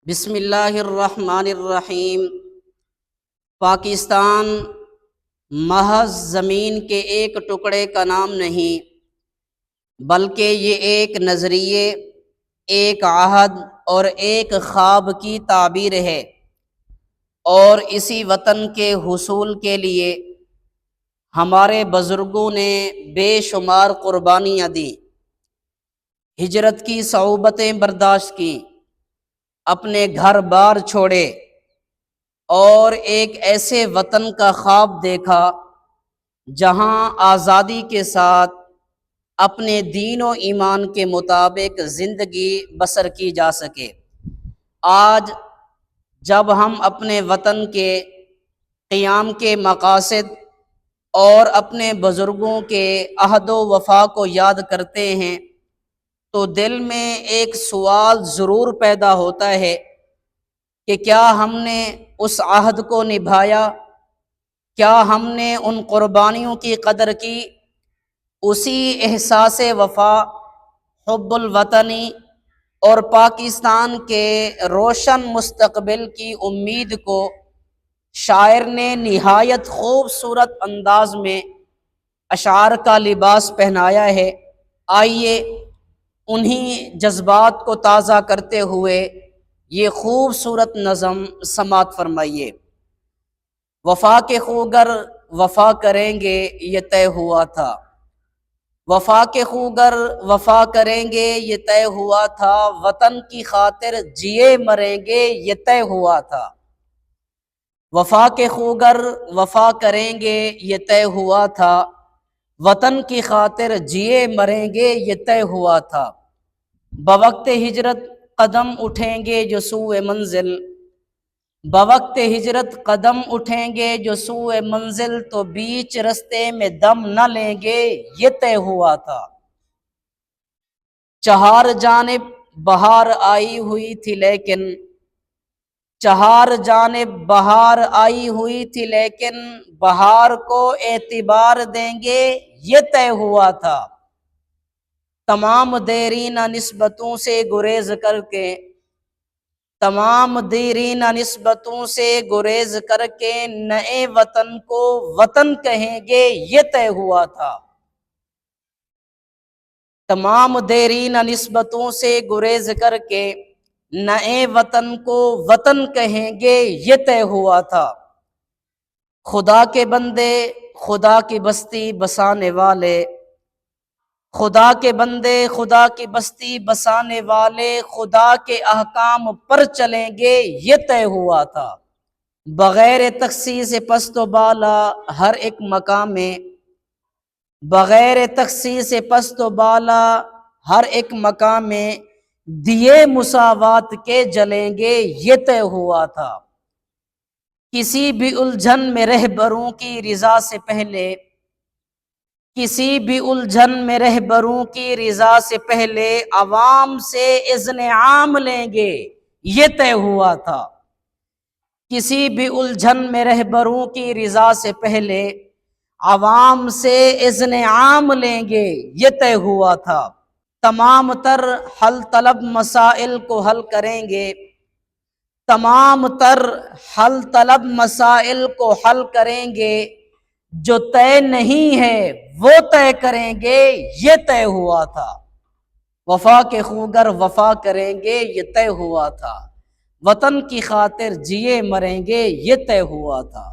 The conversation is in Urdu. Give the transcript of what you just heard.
بسم اللہ الرحمن الرحیم۔ پاکستان محض زمین کے ایک ٹکڑے کا نام نہیں، بلکہ یہ ایک نظریے، ایک عہد اور ایک خواب کی تعبیر ہے، اور اسی وطن کے حصول کے لیے ہمارے بزرگوں نے بے شمار قربانیاں دیں، ہجرت کی صعوبتیں برداشت کیں، اپنے گھر بار چھوڑے اور ایک ایسے وطن کا خواب دیکھا جہاں آزادی کے ساتھ اپنے دین و ایمان کے مطابق زندگی بسر کی جا سکے۔ آج جب ہم اپنے وطن کے قیام کے مقاصد اور اپنے بزرگوں کے عہد و وفا کو یاد کرتے ہیں تو دل میں ایک سوال ضرور پیدا ہوتا ہے کہ کیا ہم نے اس عہد کو نبھایا؟ کیا ہم نے ان قربانیوں کی قدر کی؟ اسی احساس وفا، حب الوطنی اور پاکستان کے روشن مستقبل کی امید کو شاعر نے نہایت خوبصورت انداز میں اشعار کا لباس پہنایا ہے۔ آئیے انہی جذبات کو تازہ کرتے ہوئے یہ خوبصورت نظم سماعت فرمائیے۔ وفا کے خوگر وفا کریں گے یہ طے ہوا تھا، وفا کے خوگر وفا کریں گے یہ طے ہوا تھا، وطن کی خاطر جیے مریں گے یہ طے ہوا تھا۔ وفا کے خوگر وفا کریں گے یہ طے ہوا تھا، وطن کی خاطر جیے مریں گے یہ طے ہوا تھا۔ بوقت ہجرت قدم اٹھیں گے جو سوئے منزل، بوقت ہجرت قدم اٹھیں گے جو سوئے منزل، تو بیچ رستے میں دم نہ لیں گے یہ طے ہوا تھا۔ چہار جانب بہار آئی ہوئی تھی لیکن، چہار جانب بہار آئی ہوئی تھی لیکن، بہار کو اعتبار دیں گے یہ طے ہوا تھا۔ تمام دیرینہ نسبتوں سے گریز کر کے، تمام دیرینہ نسبتوں سے گریز کر کے، نئے وطن کو وطن کہیں گے یہ طے ہوا تھا۔ تمام دیرینہ نسبتوں سے گریز کر کے، نئے وطن کو وطن کہیں گے یہ طے ہوا تھا۔ خدا کے بندے خدا کی بستی بسانے والے، خدا کے بندے خدا کی بستی بسانے والے، خدا کے احکام پر چلیں گے یہ طے ہوا تھا۔ بغیر تخصیص پست و بالا ہر ایک مقام میں، بغیر تخصیص پست و بالا ہر ایک مقام میں، دیے مساوات کے جلیں گے یہ طے ہوا تھا۔ کسی بھی الجھن میں رہبروں کی رضا سے پہلے، کسی بھی الجھن میں رہبروں کی رضا سے پہلے، عوام سے اذن عام لیں گے یہ طے ہوا تھا۔ کسی بھی الجھن میں رہبروں کی رضا سے پہلے، عوام سے اذن عام لیں گے یہ طے ہوا تھا۔ تمام تر حل طلب مسائل کو حل کریں گے، تمام تر حل طلب مسائل کو حل کریں گے، جو طے نہیں ہے وہ طے کریں گے یہ طے ہوا تھا۔ وفا کے خوگر وفا کریں گے یہ طے ہوا تھا، وطن کی خاطر جیے مریں گے یہ طے ہوا تھا۔